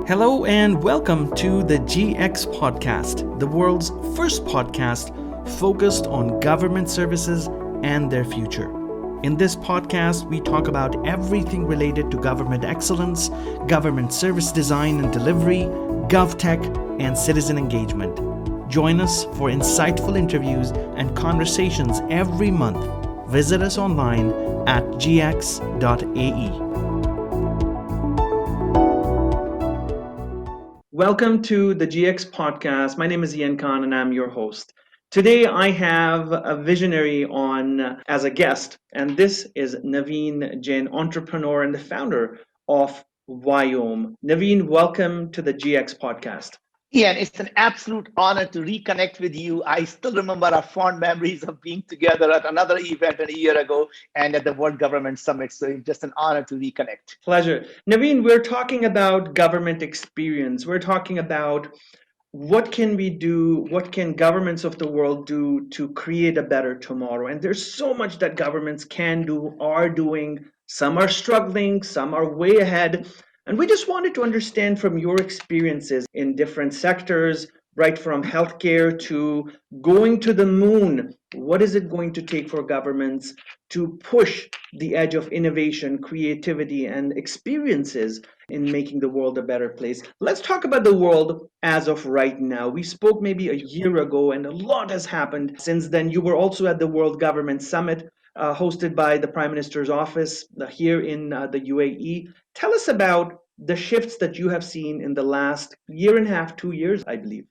Hello and welcome to the GX Podcast, the world's first podcast focused on government services and their future. In this podcast, we talk about everything related to government excellence, government service design and delivery, GovTech, and citizen engagement. Join us for insightful interviews and conversations every month. Visit us online at gx.ae. Welcome to the GX Podcast. My name is Ian Khan and I'm your host. Today I have a visionary on as a guest, and this is Naveen Jain, entrepreneur and the founder of Viome. Naveen, welcome to the GX Podcast. Ian, it's an absolute honor to reconnect with you. I still remember our fond memories of being together at another event a year ago and at the World Government Summit. So it's just an honor to reconnect. Pleasure. Naveen, we're talking about government experience. We're talking about what can we do, what can governments of the world do to create a better tomorrow? And there's so much that governments can do, are doing. Some are struggling, some are way ahead. And we just wanted to understand from your experiences in different sectors, right from healthcare to going to the moon. What is it going to take for governments to push the edge of innovation, creativity, and experiences in making the world a better place? Let's talk about the world as of right now. We spoke maybe a year ago, and a lot has happened since then. You were also at the World Government Summit, hosted by the Prime Minister's office here in the UAE. Tell us about the shifts that you have seen in the last year and a half, 2 years, I believe.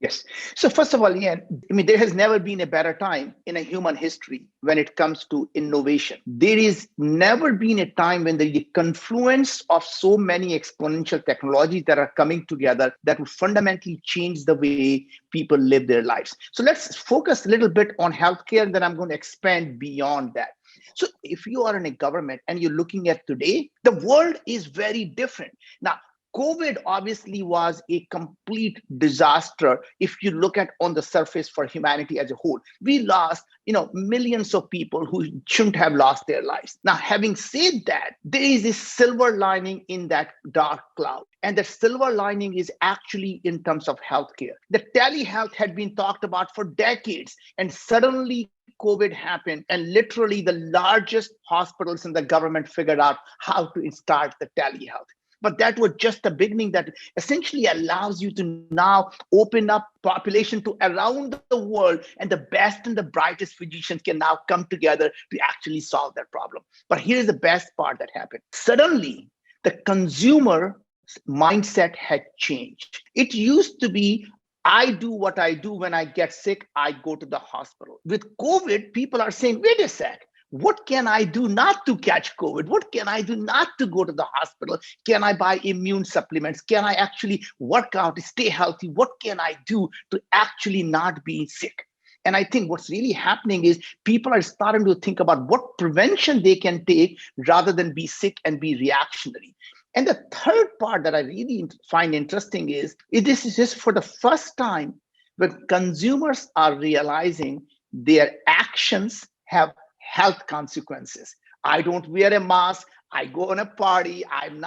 Yes. So first of all, Ian, there has never been a better time in a human history when it comes to innovation. There is never been a time when the confluence of so many exponential technologies that are coming together that will fundamentally change the way people live their lives. So let's focus a little bit on healthcare, and then I'm going to expand beyond that. So if you are in a government and you're looking at today, the world is very different. Now, COVID obviously was a complete disaster if you look at on the surface for humanity as a whole. We lost, millions of people who shouldn't have lost their lives. Now, having said that, there is a silver lining in that dark cloud. And the silver lining is actually in terms of healthcare. The telehealth had been talked about for decades, and suddenly COVID happened, and literally the largest hospitals in the government figured out how to start the telehealth. But that was just the beginning that essentially allows you to now open up population to around the world, and the best and the brightest physicians can now come together to actually solve that problem. But here's the best part that happened. Suddenly, the consumer mindset had changed. It used to be, I do what I do when I get sick, I go to the hospital. With COVID, people are saying, wait a sec. What can I do not to catch COVID? What can I do not to go to the hospital? Can I buy immune supplements? Can I actually work out, stay healthy? What can I do to actually not be sick? And I think what's really happening is people are starting to think about what prevention they can take rather than be sick and be reactionary. And the third part that I really find interesting is this is just for the first time when consumers are realizing their actions have health consequences. I don't wear a mask. I go on a party. I'm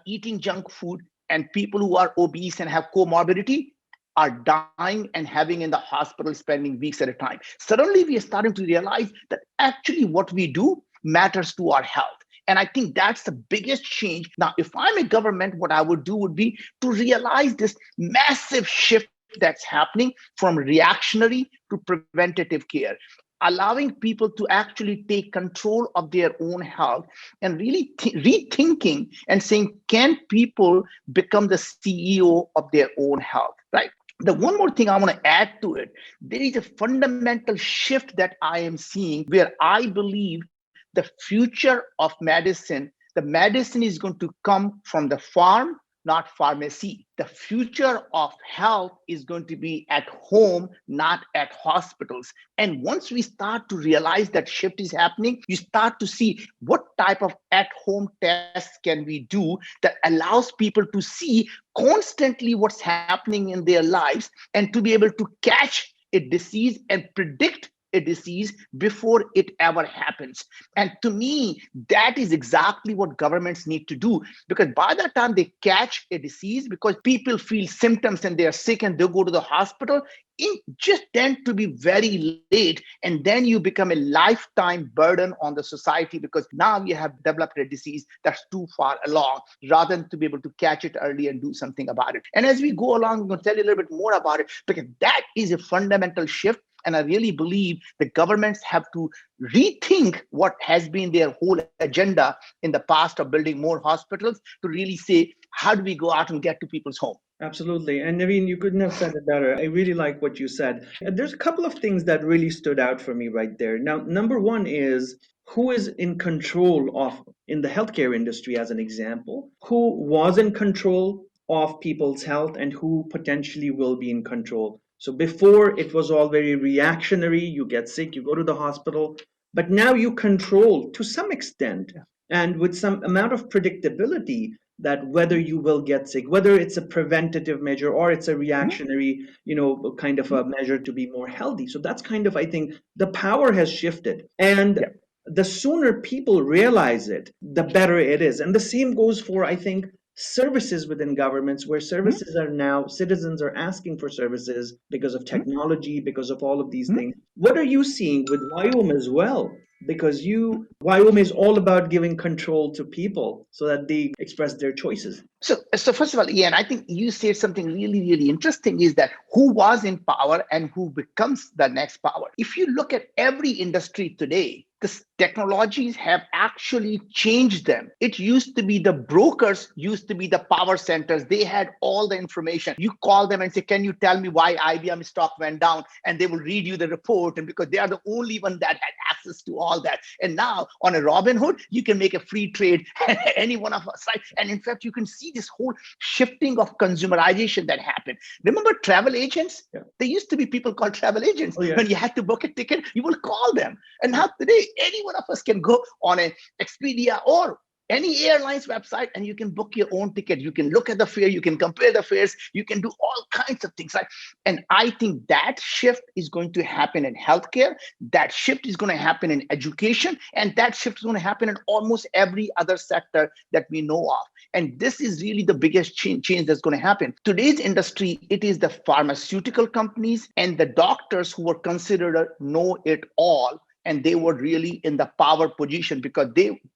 eating junk food, and people who are obese and have comorbidity are dying and having in the hospital spending weeks at a time. Suddenly we are starting to realize that actually what we do matters to our health. And I think that's the biggest change. Now, if I'm a government, what I would do would be to realize this massive shift that's happening from reactionary to preventative care, allowing people to actually take control of their own health and really rethinking and saying, can people become the CEO of their own health, right? The one more thing I want to add to it, there is a fundamental shift that I am seeing where I believe the future of medicine, the medicine is going to come from the farm, not pharmacy. The future of health is going to be at home, not at hospitals. And once we start to realize that shift is happening, you start to see what type of at-home tests can we do that allows people to see constantly what's happening in their lives and to be able to catch a disease and predict a disease before it ever happens. And to me, that is exactly what governments need to do, because by the time they catch a disease, because people feel symptoms and they are sick and they go to the hospital, it just tend to be very late. And then you become a lifetime burden on the society, because now you have developed a disease that's too far along, rather than to be able to catch it early and do something about it. And as we go along, I'm going to tell you a little bit more about it, because that is a fundamental shift. And I really believe the governments have to rethink what has been their whole agenda in the past of building more hospitals, to really say, how do we go out and get to people's home? Absolutely. And Naveen, you couldn't have said it better. I really like what you said. And there's a couple of things that really stood out for me right there. Now, number one is who is in control of, in the healthcare industry, as an example, who was in control of people's health and who potentially will be in control. So before it was all very reactionary, you get sick, you go to the hospital, but now you control to some extent and with some amount of predictability that whether you will get sick, whether it's a preventative measure or it's a reactionary, kind of a measure to be more healthy. So that's kind of, I think, the power has shifted. And Yeah. the sooner people realize it, the better it is. And the same goes for, I think, services within governments, where services are now, citizens are asking for services because of technology, because of all of these things. What are you seeing with Wyoming as well? Because Wyoming is all about giving control to people so that they express their choices. So first of all, Ian, I think you said something really, really interesting, is that who was in power and who becomes the next power. If you look at every industry today, the technologies have actually changed them. It used to be the brokers, used to be the power centers. They had all the information. You call them and say, can you tell me why IBM stock went down? And they will read you the report. And because they are the only one that had access to all that. And now on a Robinhood, you can make a free trade, any one of us, right? And in fact, you can see this whole shifting of consumerization that happened. Remember travel agents? Yeah. There used to be people called travel agents. Oh, yeah. When you had to book a ticket, you will call them. And now today, any one of us can go on a Expedia or any airline's website and you can book your own ticket. You can look at the fare, you can compare the fares, you can do all kinds of things, right? And I think that shift is going to happen in healthcare, that shift is going to happen in education, and that shift is going to happen in almost every other sector that we know of. And this is really the biggest change that's going to happen. Today's industry, it is the pharmaceutical companies and the doctors who were considered know-it-all, and they were really in the power position, because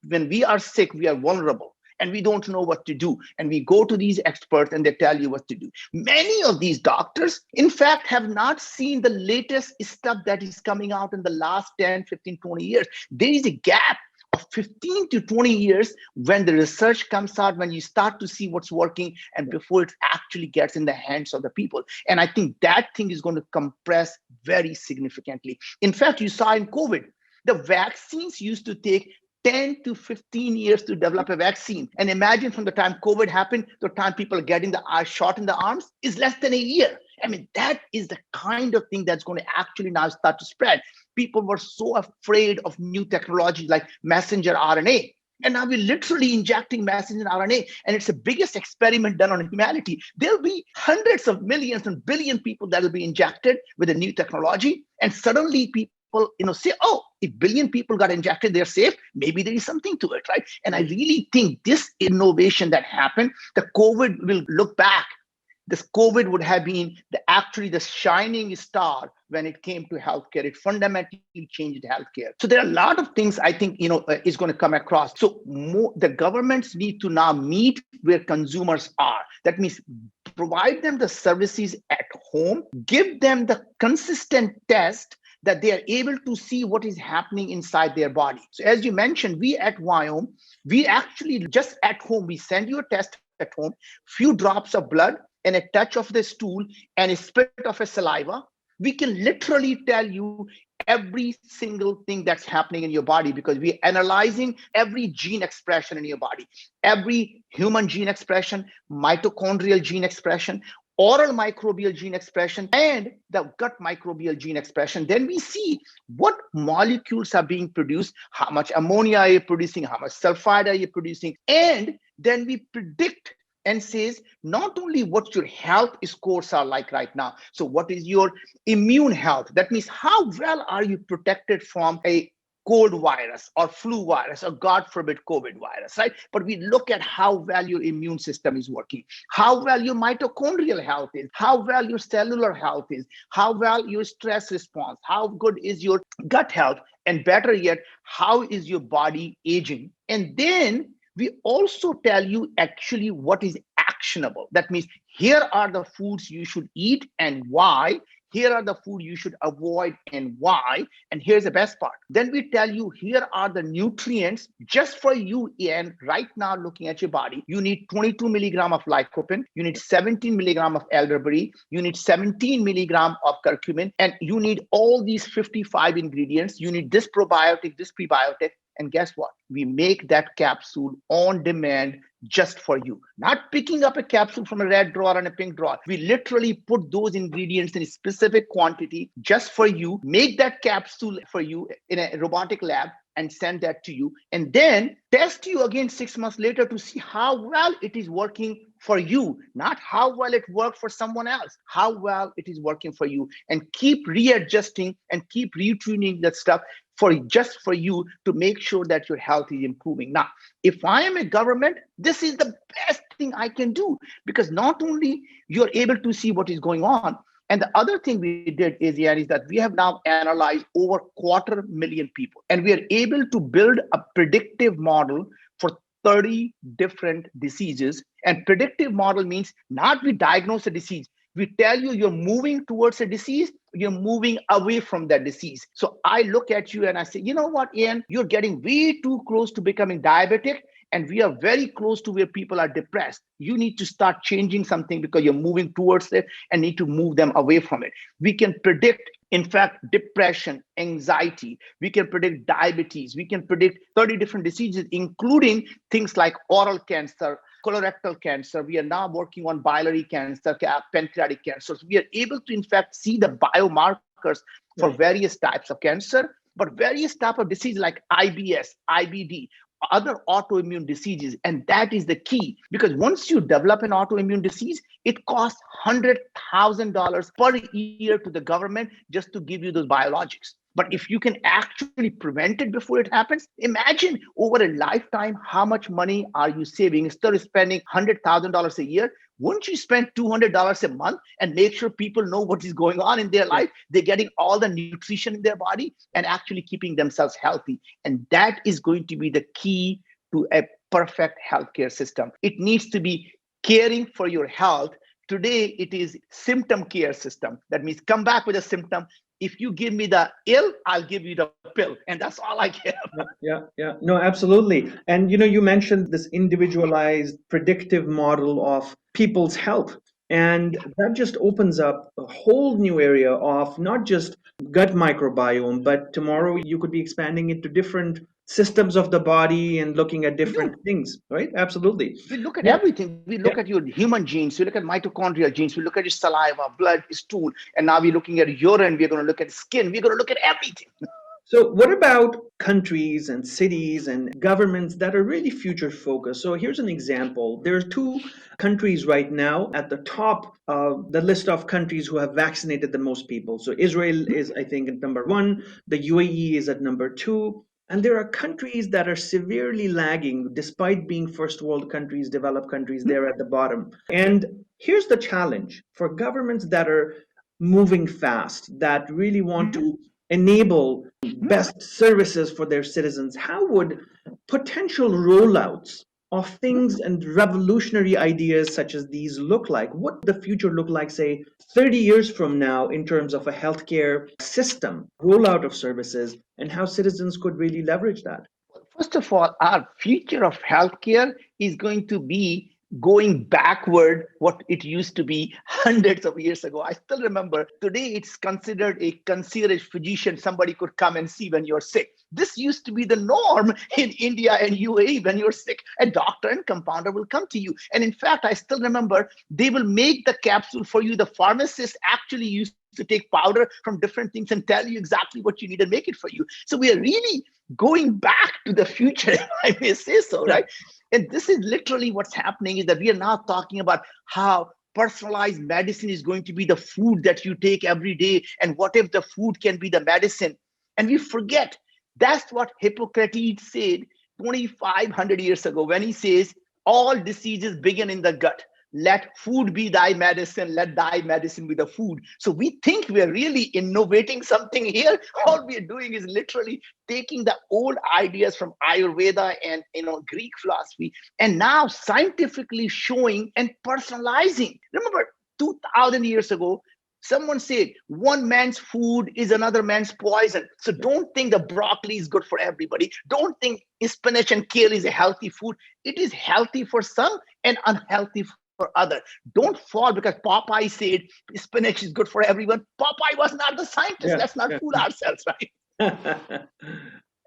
when we are sick, we are vulnerable and we don't know what to do. And we go to these experts and they tell you what to do. Many of these doctors, in fact, have not seen the latest stuff that is coming out in the last 10, 15, 20 years. There is a gap of 15 to 20 years when the research comes out, when you start to see what's working, and before it actually gets in the hands of the people. And I think that thing is going to compress very significantly. In fact, you saw in COVID, the vaccines used to take 10 to 15 years to develop a vaccine. And imagine from the time COVID happened, to the time people are getting the shot in the arms is less than a year. I mean, that is the kind of thing that's going to actually now start to spread. People were so afraid of new technology like messenger RNA. And now we're literally injecting messenger RNA, and it's the biggest experiment done on humanity. There'll be hundreds of millions and billion people that will be injected with a new technology. And suddenly people say, oh, if billion people got injected, they're safe. Maybe there is something to it, right? And I really think this innovation that happened, the COVID will look back. This COVID would have been actually the shining star when it came to healthcare. It fundamentally changed healthcare. So there are a lot of things I think is going to come across. So the governments need to now meet where consumers are. That means provide them the services at home, give them the consistent test that they are able to see what is happening inside their body. So as you mentioned, we at Viome, we actually just at home, we send you a test at home, few drops of blood and a touch of the stool and a spit of a saliva. We can literally tell you every single thing that's happening in your body, because we're analyzing every gene expression in your body, every human gene expression, mitochondrial gene expression, oral microbial gene expression, and the gut microbial gene expression. Then we see what molecules are being produced, how much ammonia are you producing, how much sulfide are you producing, and then we predict and says not only what your health scores are like right now, so what is your immune health? That means how well are you protected from a cold virus or flu virus or God forbid COVID virus, right? But we look at how well your immune system is working, how well your mitochondrial health is, how well your cellular health is, how well your stress response, how good is your gut health, and better yet, how is your body aging? And then we also tell you actually what is actionable. That means here are the foods you should eat and why. Here are the food you should avoid and why. And here's the best part. Then we tell you here are the nutrients just for you, Ian, right now looking at your body. You need 22 milligram of lycopene. You need 17 milligram of elderberry. You need 17 milligram of curcumin. And you need all these 55 ingredients. You need this probiotic, this prebiotic. And guess what? We make that capsule on demand just for you. Not picking up a capsule from a red drawer and a pink drawer. We literally put those ingredients in a specific quantity just for you, make that capsule for you in a robotic lab and send that to you, and then test you again 6 months later to see how well it is working for you, not how well it worked for someone else, how well it is working for you, and keep readjusting and keep retuning that stuff for just for you to make sure that your health is improving. Now, if I am a government, this is the best thing I can do, because not only you're able to see what is going on, and the other thing we did is that we have now analyzed over 250,000 people, and we are able to build a predictive model for 30 different diseases. And predictive model means not we diagnose a disease, we tell you you're moving towards a disease, you're moving away from that disease. So I look at you and I say, you know what, Ian, you're getting way too close to becoming diabetic, and we are very close to where people are depressed. You need to start changing something because you're moving towards it and need to move them away from it. We can predict, in fact, depression, anxiety. We can predict diabetes. We can predict 30 different diseases, including things like oral cancer, colorectal cancer. We are now working on biliary cancer, pancreatic cancer. So we are able to, in fact, see the biomarkers for various types of cancer, but various types of disease like IBS, IBD, other autoimmune diseases. And that is the key, because once you develop an autoimmune disease, it costs $100,000 per year to the government just to give you those biologics. But if you can actually prevent it before it happens, imagine over a lifetime, how much money are you saving? Instead of spending $100,000 a year, wouldn't you spend $200 a month and make sure people know what is going on in their life? They're getting all the nutrition in their body and actually keeping themselves healthy. And that is going to be the key to a perfect healthcare system. It needs to be caring for your health. Today, it is symptom care system. That means come back with a symptom. If you give me the ill, I'll give you the pill. And that's all I care about. Yeah. No, absolutely. And you mentioned this individualized predictive model of people's health. And that just opens up a whole new area of not just gut microbiome, but tomorrow you could be expanding it to different systems of the body and looking at We do. different things, right? Absolutely. We look at Yeah. everything. We look Yeah. at your human genes. We look at mitochondrial genes. We look at your saliva, blood, stool. And now we're looking at urine. We're going to look at skin. We're going to look at everything. So, what about countries and cities and governments that are really future focused? So, here's an example. There are two countries right now at the top of the list of countries who have vaccinated the most people. So, Israel is, I think, at number one, the UAE is at number two. And there are countries that are severely lagging despite being first world countries, developed countries, they're at the bottom. And here's the challenge for governments that are moving fast, that really want to enable best services for their citizens. How would potential rollouts of things and revolutionary ideas such as these look like? What the future look like, say, 30 years from now in terms of a healthcare system, rollout of services, and how citizens could really leverage that? First of all, our future of healthcare is going to be going backward what it used to be hundreds of years ago. I still remember today it's considered a concierge physician. Somebody could come and see when you're sick. This used to be the norm in India and UAE. When you're sick, a doctor and compounder will come to you. And in fact, I still remember they will make the capsule for you. The pharmacist actually used to take powder from different things and tell you exactly what you need and make it for you. So we are really going back to the future, if I may say so, right? And this is literally what's happening, is that we are now talking about how personalized medicine is going to be the food that you take every day. And what if the food can be the medicine? And we forget that's what Hippocrates said 2,500 years ago when he says, all diseases begin in the gut. Let food be thy medicine. Let thy medicine be the food. So we think we are really innovating something here. All we are doing is literally taking the old ideas from Ayurveda and Greek philosophy, and now scientifically showing and personalizing. Remember, 2,000 years ago, someone said one man's food is another man's poison. So don't think the broccoli is good for everybody. Don't think spinach and kale is a healthy food. It is healthy for some and unhealthy for others. Don't fall because Popeye said spinach is good for everyone. Popeye was not the scientist. Let's not fool ourselves, right?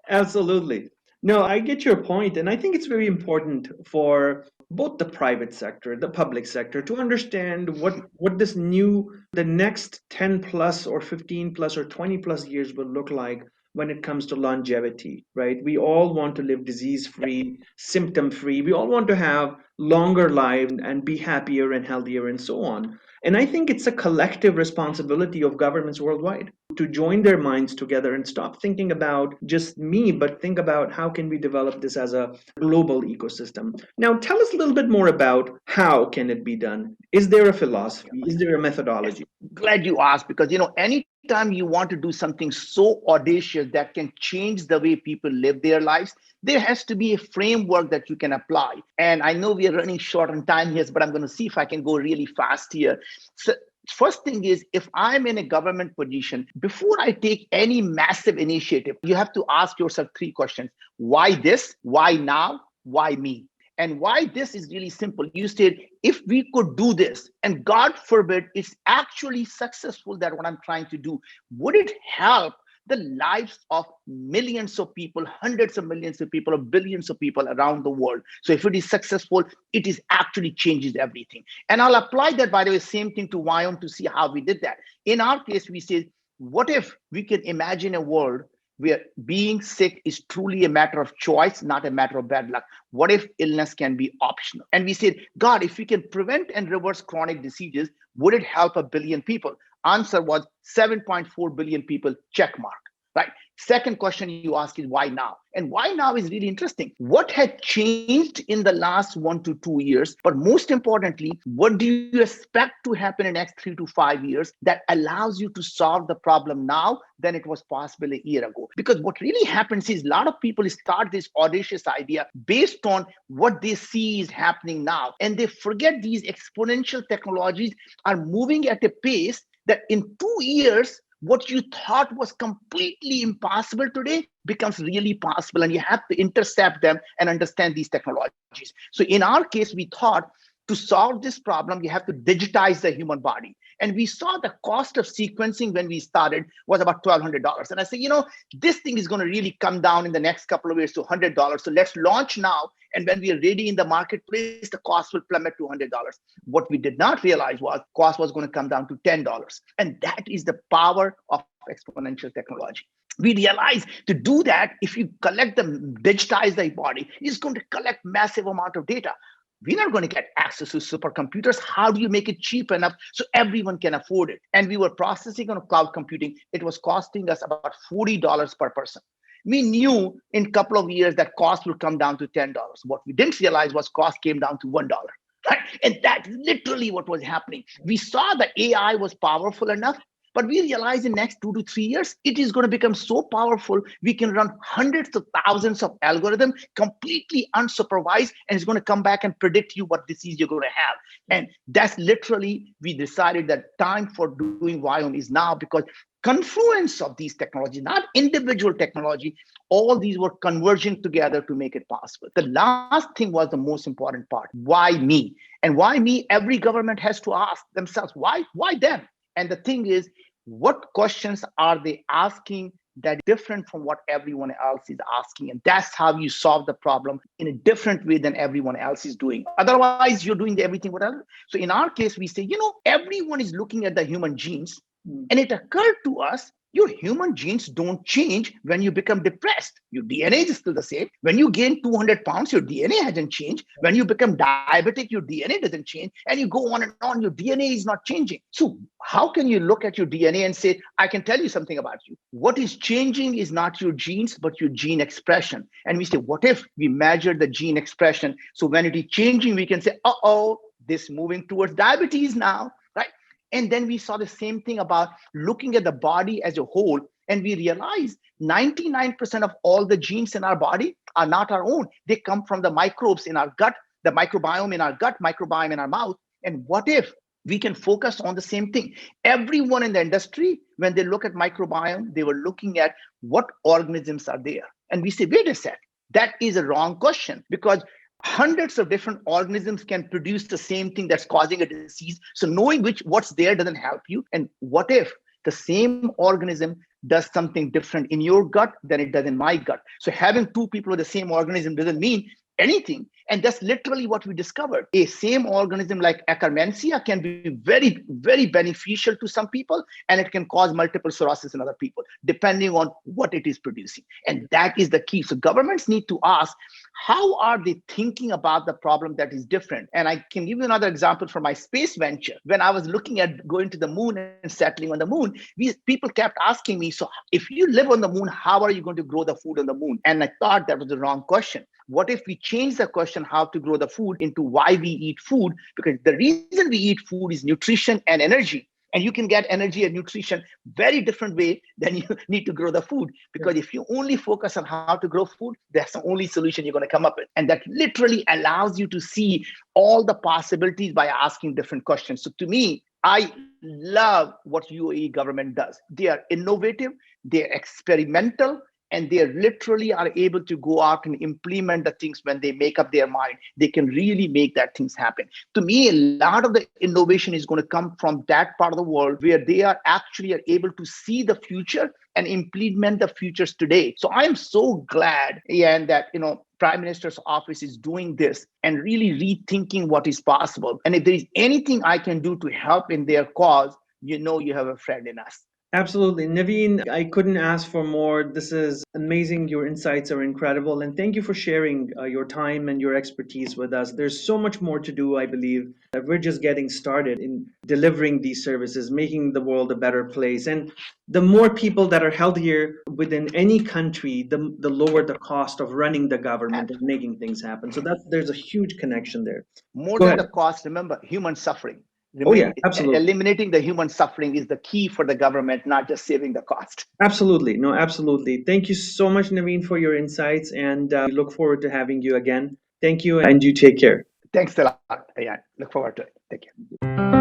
Absolutely. No, I get your point, and I think it's very important for both the private sector, the public sector, to understand what the next 10 plus or 15 plus or 20 plus years will look like when it comes to longevity, right? We all want to live disease free, symptom free. We all want to have longer lives and be happier and healthier and so on. And I think it's a collective responsibility of governments worldwide to join their minds together and stop thinking about just me, but think about how can we develop this as a global ecosystem. Now, tell us a little bit more about how can it be done? Is there a philosophy? Is there a Yes, methodology? glad you asked, because anytime you want to do something so audacious that can change the way people live their lives, there has to be a framework that you can apply. And I know we are running short on time here, but I'm going to see if I can go really fast here. So first thing is, if I'm in a government position, before I take any massive initiative, you have to ask yourself three questions. Why this? Why now? Why me? And why this is really simple. You said, if we could do this, and God forbid it's actually successful, that what I'm trying to do, would it help the lives of millions of people, hundreds of millions of people, or billions of people around the world? So if it is successful, it is actually changes everything. And I'll apply that, by the way, same thing to Viome to see how we did that. In our case, we said, what if we can imagine a world where being sick is truly a matter of choice, not a matter of bad luck? What if illness can be optional? And we said, God, if we can prevent and reverse chronic diseases, would it help a billion people? Answer was 7.4 billion people, check mark, right? Second question you ask is why now? And why now is really interesting. What had changed in the last 1 to 2 years? But most importantly, what do you expect to happen in the next 3 to 5 years that allows you to solve the problem now than it was possible a year ago? Because what really happens is a lot of people start this audacious idea based on what they see is happening now. And they forget these exponential technologies are moving at a pace that in 2 years, what you thought was completely impossible today becomes really possible, and you have to intercept them and understand these technologies. So in our case, we thought to solve this problem, you have to digitize the human body. And we saw the cost of sequencing when we started was about $1,200. And I said, this thing is going to really come down in the next couple of years to $100. So let's launch now. And when we are ready in the marketplace, the cost will plummet to $100. What we did not realize was cost was going to come down to $10. And that is the power of exponential technology. We realize to do that, if you digitize the body, it's going to collect massive amount of data. We're not going to get access to supercomputers. How do you make it cheap enough so everyone can afford it? And we were processing on cloud computing. It was costing us about $40 per person. We knew in a couple of years that cost will come down to $10. What we didn't realize was cost came down to $1. Right? And that's literally what was happening. We saw that AI was powerful enough, but we realize in next 2 to 3 years, it is going to become so powerful, we can run hundreds of thousands of algorithms completely unsupervised, and it's going to come back and predict you what disease you're going to have. And that's literally, we decided that time for doing Viome is now, because confluence of these technologies, not individual technology, all these were converging together to make it possible. The last thing was the most important part. Why me? And why me? Every government has to ask themselves, why them? And the thing is, what questions are they asking that different from what everyone else is asking? And that's how you solve the problem in a different way than everyone else is doing. Otherwise, you're doing everything whatever. So in our case, we say, everyone is looking at the human genes And it occurred to us, your human genes don't change when you become depressed. Your DNA is still the same. When you gain 200 pounds, your DNA hasn't changed. When you become diabetic, your DNA doesn't change. And you go on and on, your DNA is not changing. So, how can you look at your DNA and say, I can tell you something about you? What is changing is not your genes, but your gene expression. And we say, what if we measure the gene expression? So, when it is changing, we can say, this moving towards diabetes now, right? And then we saw the same thing about looking at the body as a whole. And we realized 99% of all the genes in our body are not our own. They come from the microbes in our gut, the microbiome in our gut, microbiome in our mouth. And what if we can focus on the same thing? Everyone in the industry, when they look at microbiome, they were looking at what organisms are there. And we say, wait a sec, that is a wrong question, because hundreds of different organisms can produce the same thing that's causing a disease. So knowing what's there doesn't help you. And what if the same organism does something different in your gut than it does in my gut? So having two people with the same organism doesn't mean anything. And that's literally what we discovered. A same organism like Akkermansia can be very, very beneficial to some people, and it can cause multiple sclerosis in other people, depending on what it is producing. And that is the key. So governments need to ask, how are they thinking about the problem that is different? And I can give you another example from my space venture. When I was looking at going to the moon and settling on the moon, people kept asking me, so if you live on the moon, how are you going to grow the food on the moon? And I thought that was the wrong question. What if we change the question how to grow the food into why we eat food? Because the reason we eat food is nutrition and energy. And you can get energy and nutrition very different way than you need to grow the food. Because if you only focus on how to grow food, that's the only solution you're going to come up with. And that literally allows you to see all the possibilities by asking different questions. So to me, I love what UAE government does. They are innovative, they're experimental, and they literally are able to go out and implement the things when they make up their mind. They can really make that things happen. To me, a lot of the innovation is going to come from that part of the world where they are actually able to see the future and implement the futures today. So I am so glad, Ian, that Prime Minister's office is doing this and really rethinking what is possible. And if there is anything I can do to help in their cause, you have a friend in us. Absolutely. Naveen, I couldn't ask for more. This is amazing. Your insights are incredible. And thank you for sharing your time and your expertise with us. There's so much more to do, I believe. That we're just getting started in delivering these services, making the world a better place. And the more people that are healthier within any country, the lower the cost of running the government and making things happen. So there's a huge connection there. More Go than ahead. the cost, remember human suffering. Oh, yeah, absolutely. Eliminating the human suffering is the key for the government, not just saving the cost. Absolutely. No, absolutely. Thank you so much, Naveen, for your insights. And we look forward to having you again. Thank you, and you take care. Thanks a lot. Yeah, look forward to it. Take care.